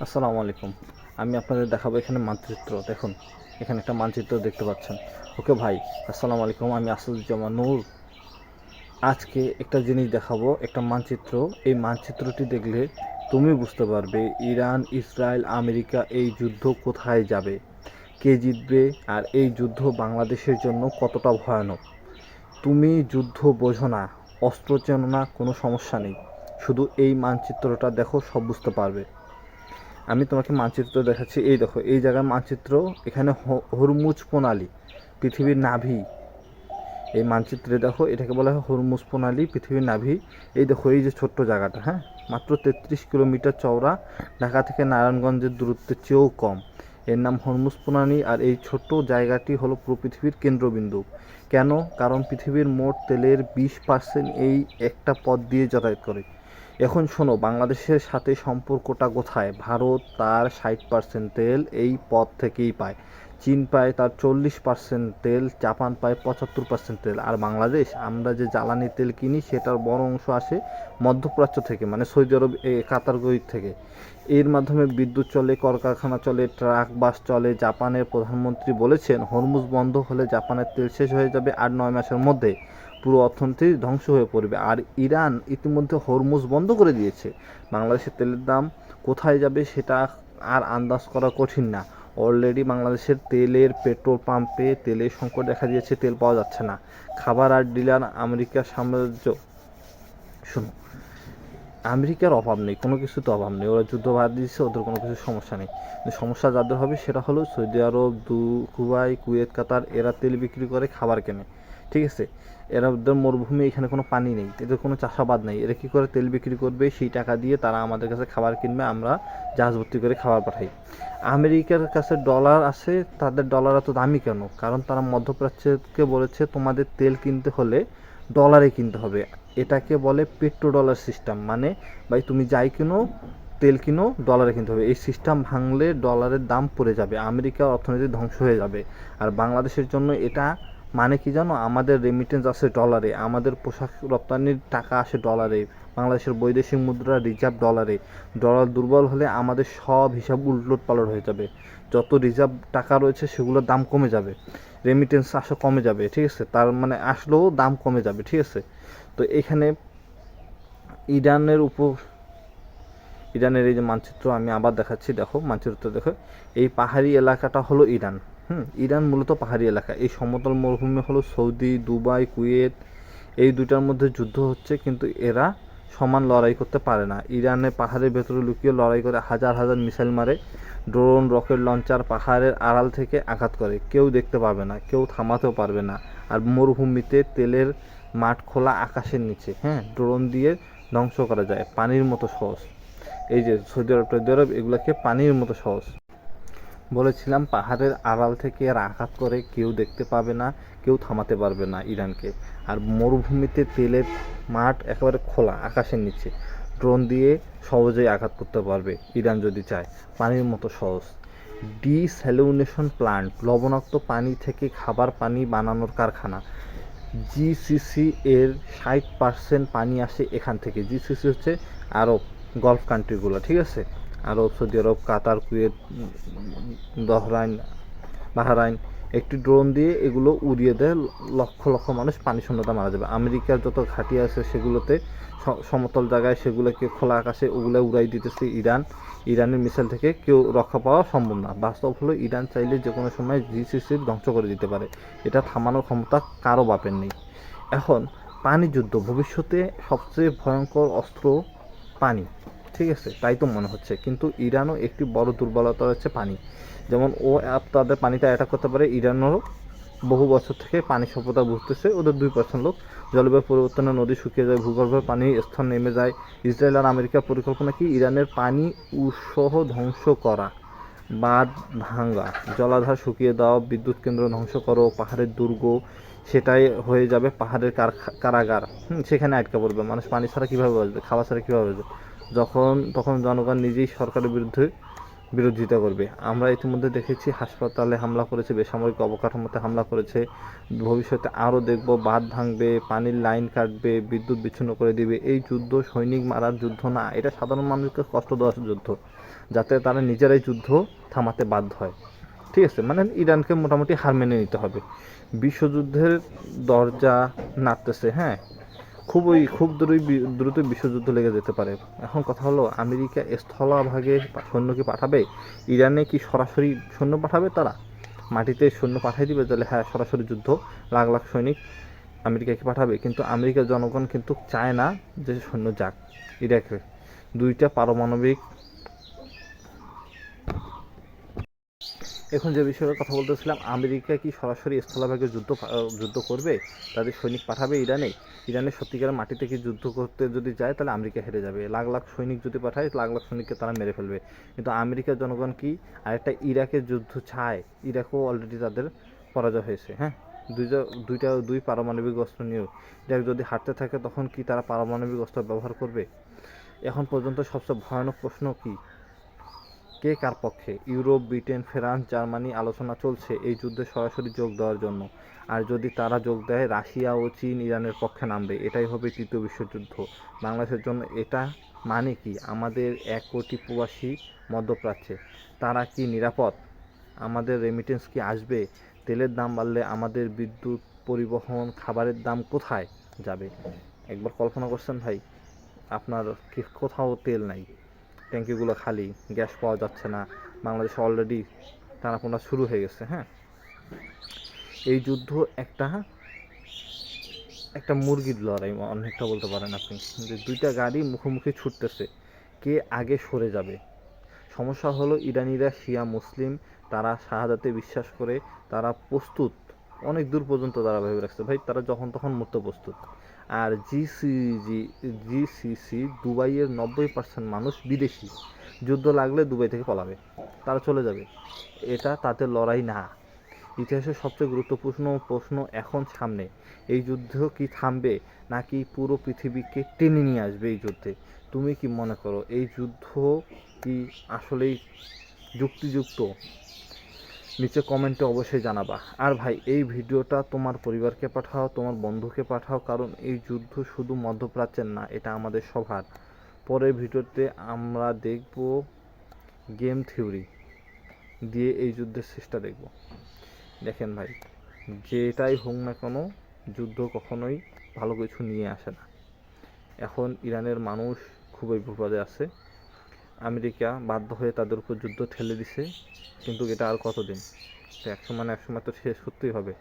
আসসালামু আলাইকুম। আমি আপনাদের দেখাবো এখানে মানচিত্র। দেখুন, এখানে একটা মানচিত্র দেখতে পাচ্ছেন। ওকে ভাই, আসসালামু আলাইকুম। আমি আসাদুজ্জামান নূর। আজকে একটা জিনিস দেখাবো, একটা মানচিত্র। এই মানচিত্রটি দেখলে তুমি বুঝতে পারবে ইরান, ইসরায়েল, আমেরিকা এই যুদ্ধ কোথায় যাবে, কে জিতবে, আর এই যুদ্ধ বাংলাদেশের জন্য কতটা ভয়ানক। তুমি যুদ্ধ বোঝো না, অস্ত্র চেনো না, কোনো সমস্যা নেই। শুধু এই মানচিত্রটা দেখো, সব বুঝতে পারবে। আমি তোমাকে মানচিত্র দেখাচ্ছি। এই দেখো, এই জায়গার মানচিত্র। এখানে হরমুজ প্রণালী, পৃথিবীর নাভি। এই মানচিত্রে দেখো, এটাকে বলা হয় হরমুজ প্রণালী, পৃথিবীর নাভি। এই দেখো, এই যে ছোট্ট জায়গাটা, হ্যাঁ, মাত্র 33 কিলোমিটার চওড়া, ঢাকা থেকে নারায়ণগঞ্জের দূরত্বের চেয়েও কম। এর নাম হরমুজ প্রণালী। আর এই ছোট্ট জায়গাটি হলো পুরো পৃথিবীর কেন্দ্রবিন্দু। কেন? কারণ পৃথিবীর মোট তেলের 20% এই একটা পথ দিয়ে যাতায়াত করে। এখন শোনো, বাংলাদেশের সাথে সম্পর্কটা কোথায়? ভারত তার 60% তেল এই পথ থেকেই পায়। চীন পায় তার 40% তেল, জাপান পায় 75% তেল। আর বাংলাদেশ, আমরা যে জ্বালানি তেল কিনি সেটার বড় অংশ আসে মধ্যপ্রাচ্য থেকে, মানে সৌদি আরব, কাতার, কুয়েত থেকে। এর মাধ্যমে বিদ্যুৎ চলে, কলকারখানা চলে, ট্রাক বাস চলে। জাপানের প্রধানমন্ত্রী বলেছেন হরমুজ বন্ধ হলে জাপানের তেল শেষ হয়ে যাবে 8-9 মাসের মধ্যে, পুরো অর্থনীতি ধ্বংস হয়ে পড়বে। আর ইরান ইতিমধ্যে হরমুজ বন্ধ করে দিয়েছে। বাংলাদেশের তেলের দাম কোথায় যাবে সেটা আর আন্দাজ করা কঠিন না। অলরেডি বাংলাদেশের তেলের পেট্রোল পাম্পে তেলের সংকট দেখা দিয়েছে, তেল পাওয়া যাচ্ছে না। খাবার আর ডিলার আমেরিকার সাম্রাজ্য। শুনো, আমেরিকার অভাব নেই, কোনো কিছুতে অভাব নেই। ওরা যুদ্ধ বাদ দিয়েছে, ওদের কোনো কিছু সমস্যা নেই। কিন্তু সমস্যা যাদের হবে সেটা হলো সৌদি আরব, দুবাই, কুয়েত, কাতার। এরা তেল বিক্রি করে, খাবার কেনে, ঠিক আছে। এরা, ওদের মরুভূমি, এখানে কোনো পানি নেই, এদের কোনো চাষাবাদ নেই। এরা কী করে তেল বিক্রি করবে? সেই টাকা দিয়ে তারা আমাদের কাছে খাবার কিনবে, আমরা জাহাজ ভর্তি করে খাবার পাঠাই। আমেরিকার কাছে ডলার আছে, তাদের ডলার এত দামি কেন? কারণ তারা মধ্যপ্রাচ্যকে বলেছে তোমাদের তেল কিনতে হলে ডলারে কিনতে হবে। এটাকে বলে পেট্রো ডলার সিস্টেম। মানে ভাই, তুমি যাই কিনো, তেল কিনো, ডলারে কিনতে হবে। এই সিস্টেম ভাঙলে ডলারের দাম পড়ে যাবে, আমেরিকার অর্থনীতি ধ্বংস হয়ে যাবে। আর বাংলাদেশের জন্য এটা মানে কি জানো? আমাদের রেমিটেন্স আসে ডলারে, আমাদের পোশাক রপ্তানির টাকা আসে ডলারে, বাংলাদেশের বৈদেশিক মুদ্রা রিজার্ভ ডলারে। ডলার দুর্বল হলে আমাদের সব হিসাব উলট পালট হয়ে যাবে। যত রিজার্ভ টাকা রয়েছে সেগুলোর দাম কমে যাবে, রেমিটেন্স আসা কমে যাবে, ঠিক আছে। তার মানে আসলেও দাম কমে যাবে, ঠিক আছে। তো এখানে ইরানের উপর, ইরানের এই যে মানচিত্র আমি আবার দেখাচ্ছি, দেখো মানচিত্র দেখো। এই পাহাড়ি এলাকাটা হলো ইরান। ইরান মূলত পাহাড়ি এলাকা। এই সমতল মরুভূমি হলো সৌদি, দুবাই, কুয়েত। এই দুইটার মধ্যে যুদ্ধ হচ্ছে, কিন্তু এরা সমান লড়াই করতে পারে না। ইরানে পাহাড়ের ভেতরে লুকিয়ে লড়াই করে, হাজার হাজার মিসাইল মারে, ড্রোন, রকেট লঞ্চার পাহাড়ের আড়াল থেকে আঘাত করে। কেউ দেখতে পাবে না, কেউ থামাতেও পারবে না। আর মরুভূমিতে তেলের মাঠ খোলা, আকাশের নিচে, হ্যাঁ, ড্রোন দিয়ে ধ্বংস করা যায়, পানির মতো সহজ। এই যে সৌদি আরব, টৌদি আরব, এগুলাকে পানির মতো সহজ। বলেছিলাম পাহাড়ের আড়াল থেকে এরা আঘাত করে, কেউ দেখতে পাবে না, কেউ থামাতে পারবে না ইরানকে। আর মরুভূমিতে তেলের মাঠ একেবারে খোলা, আকাশের নিচে, ড্রোন দিয়ে সহজেই আঘাত করতে পারবে ইরান যদি চায়, পানির মতো সহজ। ডিস্যালিনেশন প্লান্ট, লবণাক্ত পানি থেকে খাবার পানি বানানোর কারখানা। জিসিসি এর 60% পানি আসে এখান থেকে। জিসিসি হচ্ছে আরব, গলফ কান্ট্রিগুলো, ঠিক আছে। আরব, সৌদি আরব, কাতার, কুয়েত, বহরাইন, বাহরাইন। একটি ড্রোন দিয়ে এগুলো উড়িয়ে দেয়, লক্ষ লক্ষ মানুষ পানি শূন্যতা মারা যাবে। আমেরিকার যত ঘাঁটি আছে সেগুলোতে, সমতল জায়গায়, সেগুলোকে খোলা আকাশে ওগুলো উড়াই দিতেছে ইরান। ইরানের মিসাইল থেকে কেউ রক্ষা পাওয়া সম্ভব না। বাস্তব হলো ইরান চাইলে যে কোনো সময় জিসিসির ধ্বংস করে দিতে পারে। এটা থামানোর ক্ষমতা কারো বাপের নেই। এখন পানি যুদ্ধ, ভবিষ্যতে সবচেয়ে ভয়ঙ্কর অস্ত্র পানি, ঠিক আছে, তাই তো মনে হচ্ছে। কিন্তু ইরানও একটি বড় দুর্বলতা হচ্ছে পানি। যেমন তাদের পানিতে অ্যাটাক করতে পারে। ইরানেরও বহু বছর থেকে পানি স্বল্পতা বুঝতেছে। ওদের 2% লোক। জলবায়ু পরিবর্তনে নদী শুকিয়ে যায়, ভূগর্ভের পানির স্তর নেমে যায়। ইসরায়েল আর আমেরিকার পরিকল্পনা কি? ইরানের পানি উৎস ধ্বংস করা, বাঁধ ভাঙা, জলাধার শুকিয়ে দাও, বিদ্যুৎ কেন্দ্র ধ্বংস করো, পাহাড়ের দুর্গ সেটাই হয়ে যাবে পাহাড়ের কারাগার। সেখানে আটকা পড়বে মানুষ। পানি ছাড়া কীভাবে বাঁচবে? খাওয়া ছাড়া কীভাবে বাঁচবে? তখন জনগণ নিজেই সরকারের বিরুদ্ধে বিরোধিতা করবে। আমরা ইতিমধ্যে দেখেছি হাসপাতালে হামলা করেছে, বেসামরিক অবকাঠামোতে হামলা করেছে। ভবিষ্যতে আরও দেখব, বাঁধ ভাঙবে, পানির লাইন কাটবে, বিদ্যুৎ বিচ্ছিন্ন করে দিবে। এই যুদ্ধ সৈনিক মারার যুদ্ধ না, এটা সাধারণ মানুষকে কষ্ট দেওয়ার যুদ্ধ। যাতে তারা নিজেরাই যুদ্ধ থামাতে বাধ্য হয়। ঠিক আছে, মানে ইরানকে মোটামুটি হার মেনে নিতে হবে। বিশ্বযুদ্ধের দরজা নাড়তেছে, হ্যাঁ, খুব দ্রুত বিশ্বযুদ্ধ লেগে যেতে পারে। এখন কথা হলো, আমেরিকা স্থলভাগে সৈন্য কি পাঠাবে? ইরানে কি সরাসরি সৈন্য পাঠাবে? তারা মাটিতে সৈন্য পাঠিয়ে দিবে? তাহলে হ্যাঁ, সরাসরি যুদ্ধ, লাখ লাখ সৈনিক আমেরিকাকে পাঠাবে। কিন্তু আমেরিকার জনগণ কিন্তু চায় না যে সৈন্য যাক ইরাকে। দুইটা পারমাণবিক, এখন যে বিষয়ের কথা বলতেছিলাম, আমেরিকা কি সরাসরি স্থলভাগে যুদ্ধ করবে? তাদের সৈনিক পাঠাবে ইরানে? ইরানের সত্যিকারের মাটিতে কি যুদ্ধ করতে যদি যায়, তাহলে আমেরিকা হেরে যাবে। লাখ লাখ সৈনিক যদি পাঠায়, লাখ লাখ সৈনিককে তারা মেরে ফেলবে। কিন্তু আমেরিকার জনগণ কি আরেকটা ইরাকের যুদ্ধ চায়? ইরাকও অলরেডি তাদের পরাজয় হয়েছে, হ্যাঁ, দুই পারমাণবিক অস্ত্র নিয়েও। ইরাক যদি হারতে থাকে, তখন কি তারা পারমাণবিক অস্ত্র ব্যবহার করবে? এখন পর্যন্ত সবচেয়ে ভয়ানক প্রশ্ন কি, কে কার পক্ষে? ইউরোপ, ব্রিটেন, ফ্রান্স, জার্মানি আলোচনা চলছে এই যুদ্ধে সরাসরি যোগ দেওয়ার জন্য। আর যদি তারা যোগ দেয়, রাশিয়া ও চীন ইরানের পক্ষে নামবে। এটাই হবে তৃতীয় বিশ্বযুদ্ধ। বাংলাদেশের জন্য এটা মানে কি? আমাদের 1 কোটি প্রবাসী মধ্যপ্রাচ্যে, তারা কি নিরাপদ? আমাদের রেমিটেন্স কি আসবে? তেলের দাম বাড়লে আমাদের বিদ্যুৎ, পরিবহন, খাবারের দাম কোথায় যাবে? একবার কল্পনা করছেন ভাই? আপনার কি কোথাও তেল নাই, ট্যাঙ্কিগুলো খালি, গ্যাস পাওয়া যাচ্ছে না, বাংলাদেশে অলরেডি টানাপোনা শুরু হয়ে গেছে, হ্যাঁ। এই যুদ্ধ একটা একটা মুরগির লড়াই অনেকটা বলতে পারেন আপনি, যে দুইটা গাড়ি মুখোমুখি ছুটতেছে, কে আগে সরে যাবে। সমস্যা হলো, ইরানিরা শিয়া মুসলিম, তারা শাহাদাতে বিশ্বাস করে, তারা প্রস্তুত, অনেক দূর পর্যন্ত তারা ভেবে রাখছে ভাই, তারা যখন তখন মরতে প্রস্তুত। আর জিসিসি দুবাইয়ের 90% মানুষ বিদেশি, যুদ্ধ লাগলে দুবাই থেকে পালাবে, তারা চলে যাবে। এটা তাদের লড়াই না। ইতিহাসের সবচেয়ে গুরুত্বপূর্ণ প্রশ্ন এখন সামনে, এই যুদ্ধ কি থামবে, নাকি পুরো পৃথিবীকে টেনে নিয়ে আসবে এই যুদ্ধে? তুমি কি মনে করো, এই যুদ্ধ কি আসলেই যুক্তিযুক্ত? নিচে কমেন্টে অবশ্যই জানাবা। আর ভাই, এই ভিডিওটা তোমার পরিবারকে পাঠাও, তোমার বন্ধুকে পাঠাও, কারণ এই যুদ্ধ শুধু মধ্যপ্রাচ্যের না, এটা আমাদের সবার। পরের ভিডিওতে আমরা দেখব গেম থিওরি দিয়ে এই যুদ্ধের শেষটা দেখব। দেখেন ভাই, যেটাই হোক না কেন, যুদ্ধ কখনোই ভালো কিছু নিয়ে আসে না। এখন ইরানের মানুষ খুবই বিপদে আছে, আমেরিকা বাধ্য হয়ে তাদের উপর যুদ্ধ ঠেলে দিছে, কিন্তু এটা আর কতদিন? একসময় না একসময় তো শেষ করতেই হবে।